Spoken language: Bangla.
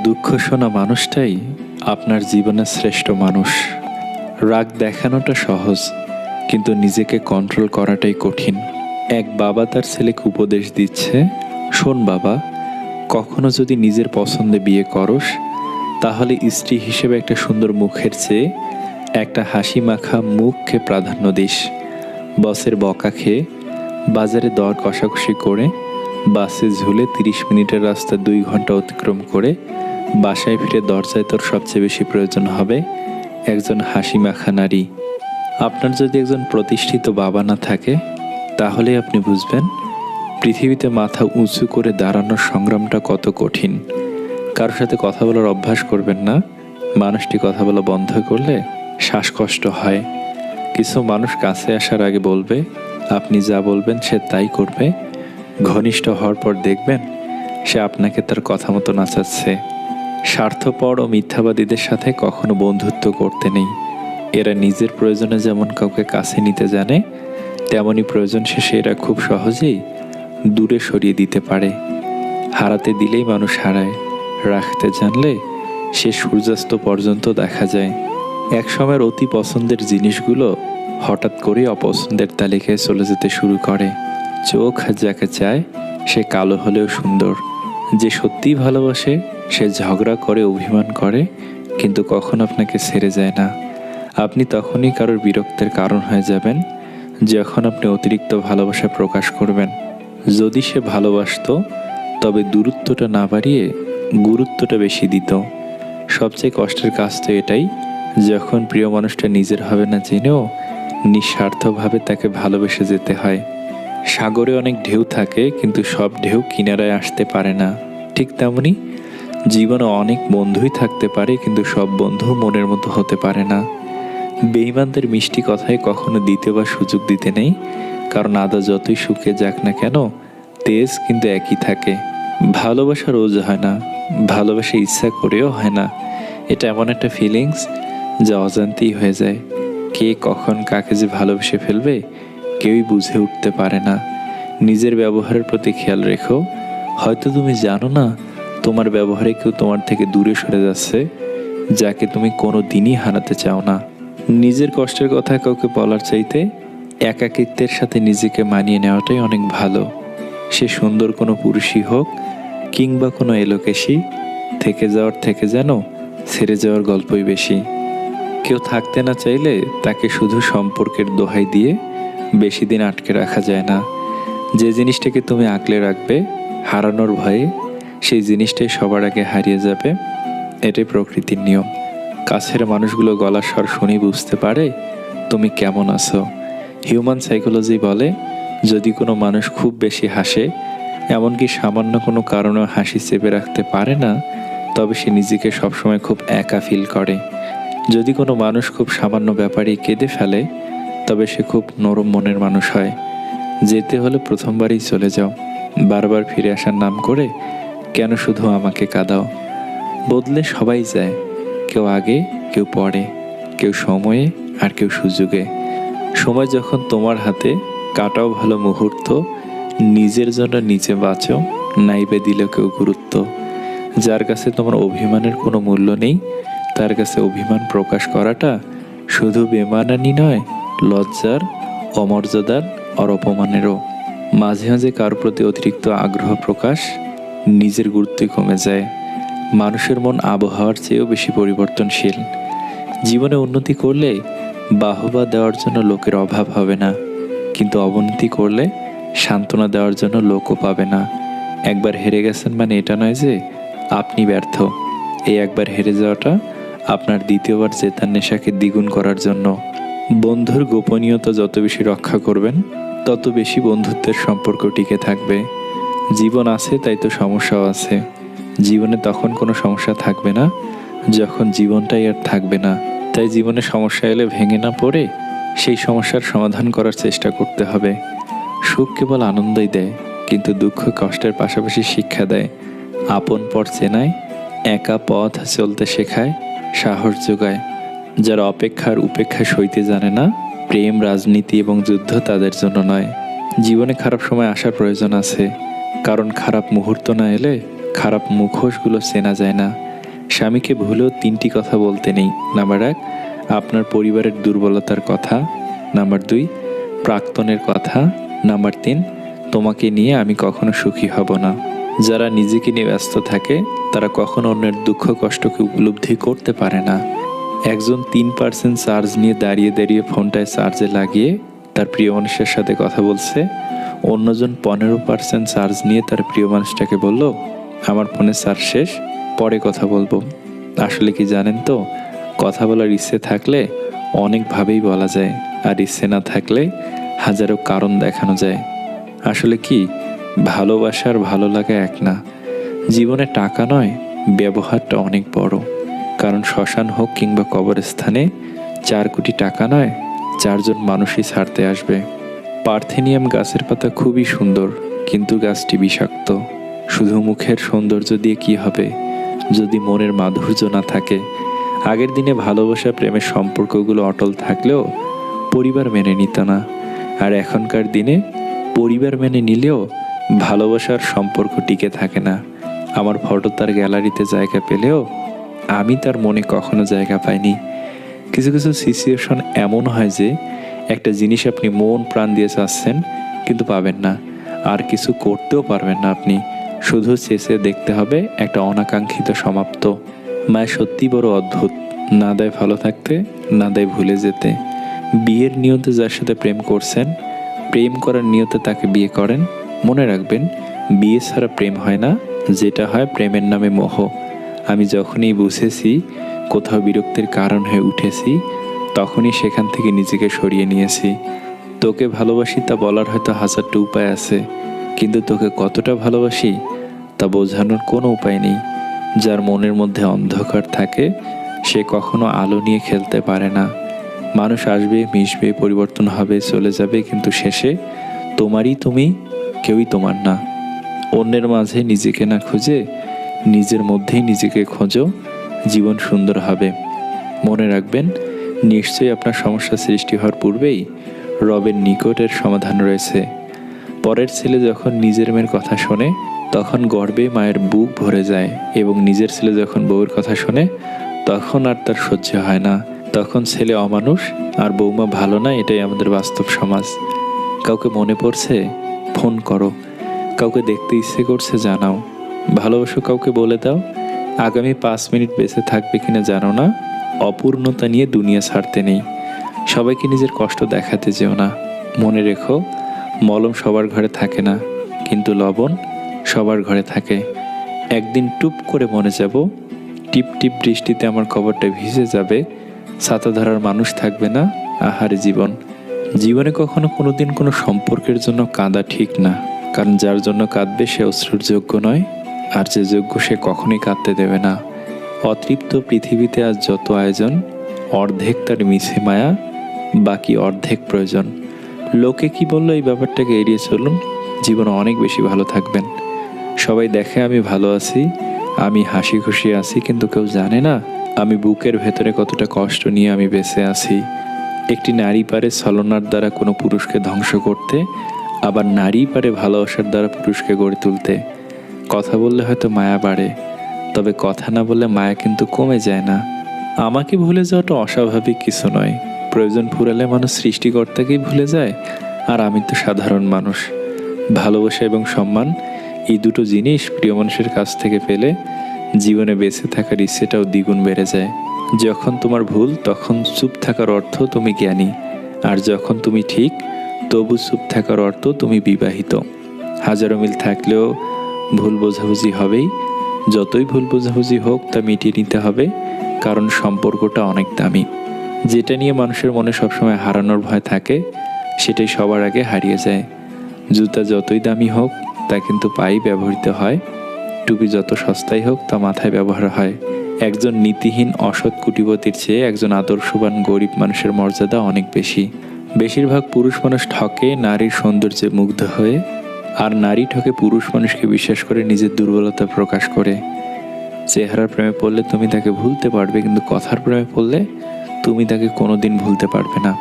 দুঃখ শোনা মানুষটাই আপনার জীবনের শ্রেষ্ঠ মানুষ। রাগ দেখানোটা সহজ, কিন্তু নিজেকে কন্ট্রোল করাটাই কঠিন। এক বাবা তার ছেলেকে উপদেশ দিচ্ছে, শোন বাবা, কখনো যদি নিজের পছন্দে বিয়ে করস, তাহলে স্ত্রী হিসেবে একটা সুন্দর মুখের চেয়ে একটা হাসি মাখা মুখকে প্রাধান্য দিস। বসের বকা খেয়ে, বাজারে দর কষাকষি করে, বাসে ঝুলে 30 মিনিটের রাস্তা 2 ঘন্টা অতিক্রম করে বাসায় ফিরে দরজায় তোর সবচেয়ে বেশি প্রয়োজন হবে একজন হাসি মাখা নারী। আপনার যদি একজন প্রতিষ্ঠিত বাবা না থাকে, তাহলে আপনি বুঝবেন পৃথিবীতে মাথা উঁচু করে দাঁড়ানোর সংগ্রামটা কত কঠিন। কারোর সাথে কথা বলার অভ্যাস করবেন না। মানুষটি কথা বলা বন্ধ করলে শ্বাসকষ্ট হয়। কিছু মানুষ কাছে আসার আগে বলবে, আপনি যা বলবেন সে তাই করবে। ঘনিষ্ঠ হওয়ার পর দেখবেন সে আপনাকে তার কথা মতো নাচাচ্ছে। স্বার্থপর ও মিথ্যাবাদীদের সাথে কখনো বন্ধুত্ব করতে নেই। এরা নিজের প্রয়োজনে যেমন কাউকে কাছে নিতে জানে, তেমনই প্রয়োজন শেষে এরা খুব সহজেই দূরে সরিয়ে দিতে পারে। হারাতে দিলেই মানুষ হারায়, রাখতে জানলে সে সূর্যাস্ত পর্যন্ত দেখা যায়। এক সময়ের অতি পছন্দের জিনিসগুলো হঠাৎ করেই অপছন্দের তালিকায় চলে যেতে শুরু করে। চোখ যাকে চায় সে কালো হলেও সুন্দর। যে সত্যিই ভালোবাসে সে ঝগড়া করে, অভিমান করে, কিন্তু কখনো আপনাকে ছেড়ে যায় না। আপনি তখনই কারোর বিরক্তের কারণ হয়ে যাবেন যখন আপনি অতিরিক্ত ভালোবাসা প্রকাশ করবেন। যদি সে ভালোবাসতো, তবে দূরত্বটা না বাড়িয়ে গুরুত্বটা বেশি দিত। সবচেয়ে কষ্টের কাজ তো এটাই, যখন প্রিয় মানুষটা নিজের হবে না জেনেও নিঃস্বার্থভাবে তাকে ভালোবেসে যেতে হয়। সাগরে অনেক ঢেউ থাকে, কিন্তু সব ঢেউ কিনারায় আসতে পারে না। ঠিক তেমনি জীবনে অনেক বন্ধুই থাকতে পারে, কিন্তু সব বন্ধু মনের মতো হতে পারে না। বেঈমানদের মিষ্টি কথায় কখনো দিতে বা সুযোগ দিতে নেই, কারণ আদা যতই শুকিয়ে যাক না কেন, তেজ কিন্তু একই থাকে। ভালোবাসা রোজ হয় না, ভালোবাসা ইচ্ছা করেও হয় না। এটা এমন একটা ফিলিংস যা অজান্তেই হয়ে যায়। কে কখন কাকে যে ভালোবেসে ফেলবে কেউই বুঝে উঠতে পারে না। নিজের ব্যবহারের প্রতি খেয়াল রেখো। হয়তো তুমি জানো না তোমার ব্যবহারে কেউ তোমার থেকে দূরে সরে যাচ্ছে, যাকে তুমি কোনো দিনই হারাতে চাও না। নিজের কষ্টের কথা কাউকে বলার চাইতে একাকিত্বের সাথে নিজেকে মানিয়ে নেওয়াটাই অনেক ভালো। সে সুন্দর কোনো পুরুষই হোক কিংবা কোনো এলোকেশী, থেকে যাওয়ার থেকে যেন ছেড়ে যাওয়ার গল্পই বেশি। কেউ থাকতে না চাইলে তাকে শুধু সম্পর্কের দোহাই দিয়ে বেশি দিন আটকে রাখা যায় না। যে জিনিসটাকে তুমি আঁকলে রাখবে হারানোর ভয়ে, সেই জিনিসটাই সবার আগে হারিয়ে যাবে। এটাই প্রকৃতির নিয়ম। কাছের মানুষগুলো গলার স্বর শুনি বুঝতে পারে তুমি কেমন আছো। হিউম্যান সাইকোলজি বলে, যদি কোনো মানুষ খুব বেশি হাসে, এমনকি সামান্য কোনো কারণে হাসি চেপে রাখতে পারে না, তবে সে নিজেকে সবসময় খুব একা ফিল করে। যদি কোনো মানুষ খুব সামান্য ব্যাপারেই কেঁদে ফেলে, তবে সে খুব নরম মনের মানুষ হয়। যেতে হলে প্রথমবারই চলে যাও, বারবার ফিরে আসার নাম করে কেন শুধু আমাকে কাঁদাও। বদলে সবাই যায়, কেউ আগে, কেউ পরে, কেউ সময়ে আর কেউ সুযোগে। সময় যখন তোমার হাতে, কাটাও ভালো মুহূর্ত, নিজের জন্য নিজে বাঁচো, নাইবে দিল কেউ গুরুত্ব। যার কাছে তোমার অভিমানের কোনো মূল্য নেই, তার কাছে অভিমান প্রকাশ করাটা শুধু বেমানানি নয়, লজ্জার, অমর্যাদার আর অপমানেরও। মাঝে মাঝে কার প্রতি অতিরিক্ত আগ্রহ প্রকাশ নিজের গুরুত্বই কমে যায়। মানুষের মন আবহাওয়ার চেয়েও বেশি পরিবর্তনশীল। জীবনে উন্নতি করলে বাহবা দেওয়ার জন্য লোকের অভাব হবে না, কিন্তু অবনতি করলে সান্ত্বনা দেওয়ার জন্য লোকও পাবে না। একবার হেরে গেছেন মানে এটা নয় যে আপনি ব্যর্থ। এই একবার হেরে যাওয়াটা আপনার দ্বিতীয়বার জেতার নেশাকে দ্বিগুণ করার জন্য। বন্ধুর গোপনীয়তা যত বেশি রক্ষা করবেন, তত বেশি বন্ধুত্বের সম্পর্ক টিকে থাকবে। জীবন আছে তাই তো সমস্যাও আছে। জীবনে তখন কোনো সমস্যা থাকবে না যখন জীবনটাই আর থাকবে না। তাই জীবনে সমস্যা এলে ভেঙে না পড়ে সেই সমস্যার সমাধান করার চেষ্টা করতে হবে। সুখ কেবল আনন্দই দেয়, কিন্তু দুঃখ কষ্টের পাশাপাশি শিক্ষা দেয়। আপন পর চেনায়, একা পথ চলতে শেখায়, সাহস যোগায়। যারা অপেক্ষার উপেক্ষা সইতে জানে না, প্রেম, রাজনীতি এবং যুদ্ধ তাদের জন্য নয়। জীবনে খারাপ সময় আসার প্রয়োজন আছে, কারণ খারাপ মুহূর্ত না এলে খারাপ মুখোশগুলো চেনা যায় না। স্বামীকে ভুলেও 3টি কথা বলতে নেই। নাম্বার 1, আপনার পরিবারের দুর্বলতার কথা। নাম্বার 2, প্রাক্তনের কথা। নাম্বার 3, তোমাকে নিয়ে আমি কখনো সুখী হব না। যারা নিজেকে নিয়ে ব্যস্ত থাকে তারা কখনো অন্যের দুঃখ কষ্টকে উপলব্ধি করতে পারে না। একজন 3% চার্জ নিয়ে দাঁড়িয়ে দাঁড়িয়ে ফোনটায় চার্জে লাগিয়ে তার প্রিয় মানুষের সাথে কথা বলছে, অন্যজন 15% চার্জ নিয়ে তার প্রিয় মানুষটাকে বলল, আমার ফোনে চার্জ শেষ, পরে কথা বলবো। আসলে কি জানেন তো, কথা বলার ইচ্ছে থাকলে অনেকভাবেই বলা যায়, আর ইচ্ছে না থাকলে হাজারো কারণ দেখানো যায়। আসলে কি, ভালোবাসার ভালো লাগা এক না। জীবনে টাকা নয়, ব্যবহারটা অনেক বড়। কারণ শ্মশান হোক কিংবা কবরস্থানে 4 কোটি টাকা নয়, 4 জন মানুষই ছাড়তে আসবে। পার্থেনিয়াম গাছের পাতা খুবই সুন্দর, কিন্তু গাছটি বিষাক্ত। শুধু মুখের সৌন্দর্য দিয়ে কি হবে যদি মনের মাধুর্য না থাকে? আগের দিনে ভালোবাসা প্রেমের সম্পর্কগুলো অটল থাকলেও পরিবার মেনে নিত না, আর এখনকার দিনে পরিবার মেনে নিলেও ভালোবাসার সম্পর্ক টিকে থাকে না। আমার ফটো তার গ্যালারিতে জায়গা পেলেও আমি তার মনে কখনো জায়গা পাইনি। কিছু কিছু সিচুয়েশন এমন হয় যে একটা জিনিস আপনি মন প্রাণ দিয়ে চাচ্ছেন কিন্তু পাবেন না, আর কিছু করতেও পারবেন না আপনি, শুধু শেষে দেখতে হবে একটা অনাকাঙ্ক্ষিত সমাপ্ত। মায়ের সত্যি বড় অদ্ভুত, না দেয় ভালো থাকতে, না দেয় ভুলে যেতে। বিয়ের নিয়তে যার সাথে প্রেম করছেন, প্রেম করার নিয়তে তাকে বিয়ে করেন। মনে রাখবেন, বিয়ে ছাড়া প্রেম হয় না, যেটা হয় প্রেমের নামে মোহ। আমি যখনই বুঝেছি কোথাও বিরক্তির কারণ হয়ে উঠেছি, তখনই সেখান থেকে নিজেকে সরিয়ে নিয়েছি। তোকে ভালোবাসি তা বলার হয়তো 1000টা উপায় আছে, কিন্তু তোকে কতটা ভালোবাসি তা বোঝানোর কোনো উপায় নেই। যার মনের মধ্যে অন্ধকার থাকে সে কখনো আলো নিয়ে খেলতে পারে না। মানুষ আসবে, মিশবে, পরিবর্তন হবে, চলে যাবে, কিন্তু শেষে তোমারই তুমি, কেউই তোমার না। অন্যের মাঝে নিজেকে না খুঁজে নিজের মধ্যেই নিজেকে খোঁজো, জীবন সুন্দর হবে। মনে রাখবেন, নিশ্চয়ই আপনার সমস্যা সৃষ্টি হওয়ার পূর্বেই রবের নিকটের সমাধান রয়েছে। পরের ছেলে যখন নিজের মেয়ের কথা শোনে তখন গর্বে মায়ের বুক ভরে যায়, এবং নিজের ছেলে যখন বউয়ের কথা শোনে তখন আর তার সহ্য হয় না। তখন ছেলে অমানুষ আর বৌমা ভালো না, এটাই আমাদের বাস্তব সমাজ। কাউকে মনে পড়ছে, ফোন করো। কাউকে দেখতে ইচ্ছে করছে, জানাও। ভালোবাসো কাউকে, বলে দাও। আগামী 5 মিনিট বেঁচে থাকবে কিনা জানো না, অপূর্ণতা নিয়ে দুনিয়া ছাড়তে নেই। সবাইকে নিজের কষ্ট দেখাতে যেও না। মনে রেখো, মলম সবার ঘরে থাকে না, কিন্তু লবণ সবার ঘরে থাকে। একদিন টুপ করে মনে যাব, টিপ টিপ বৃষ্টিতে আমার কবরটা ভিজে যাবে, ছাতা ধরার মানুষ থাকবে না। আহারে জীবন। জীবনে কখনো কোনোদিন কোনো সম্পর্কের জন্য কাঁদা ঠিক না, কারণ যার জন্য কাঁদবে সে অশ্রুর যোগ্য নয়, আর যে যোগ্য সে কখনোই কাঁদতে দেবে না। অতৃপ্ত পৃথিবীতে আজ যত আয়োজন, অর্ধেক তার মিছে মায়া, বাকি অর্ধেক প্রয়োজন। লোকে কি বললো এই ব্যাপারটাকে এড়িয়ে চলুন, জীবনে অনেক বেশি ভালো থাকবেন। সবাই দেখে আমি ভালো আছি, আমি হাসি খুশি আছি, কিন্তু কেউ জানে না আমি বুকের ভেতরে কতটা কষ্ট নিয়ে আমি বেঁচে আছি। একটি নারী পারে ছলনার দ্বারা কোনো পুরুষকে ধ্বংস করতে, আবার নারী পারে ভালোবাসার দ্বারা পুরুষকে গড়ে তুলতে। কথা বললে হয়তো মায়া বাড়ে, তবে কথা না বললে মায়া কিন্তু কমে যায় না। আমাকে ভুলে যাওয়াটা অস্বাভাবিক কিছু নয়। প্রয়োজন ফুরালে মানুষ সৃষ্টিকর্তাকেই ভুলে যায়, আর আমি তো সাধারণ মানুষ। ভালোবাসা এবং সম্মান, এই দুটো জিনিস প্রিয় মানুষের কাছ থেকে পেলে জীবনে বেঁচে থাকার ইচ্ছেটাও দ্বিগুণ বেড়ে যায়। যখন তোমার ভুল তখন চুপ থাকার অর্থ তুমি জ্ঞানী, আর যখন তুমি ঠিক তবু চুপ থাকার অর্থ তুমি বিবাহিত। হাজারো মিল থাকলেও ভুল বোঝাবুঝি হবেই। যতই ভুল বোঝাবুঝি হোক তা মিটিয়ে নিতে হবে, কারণ সম্পর্কটা অনেক দামি। যেটা নিয়ে মানুষের মনে সবসময় হারানোর ভয় থাকে সেটাই সবার আগে হারিয়ে যায়। জুতা যতই দামি হোক তা কিন্তু পায়ে ব্যবহৃত হয়, টুপি যত সস্তাই হোক তা মাথায় ব্যবহার হয়। একজন নীতিহীন অসৎ কুটিপতির চেয়ে একজন আদর্শবান গরিব মানুষের মর্যাদা অনেক বেশি। বেশিরভাগ পুরুষ মানুষ ঠকে নারীর সৌন্দর্যে মুগ্ধ হয়ে, আর নারী ঠকে পুরুষ মানুষকে বিশ্বাস করে নিজের দুর্বলতা প্রকাশ করে। চেহারার প্রেমে পড়লে তুমি তাকে ভুলতে পারবে, কিন্তু কথার প্রেমে পড়লে তুমি তাকে কোনোদিন ভুলতে পারবে না।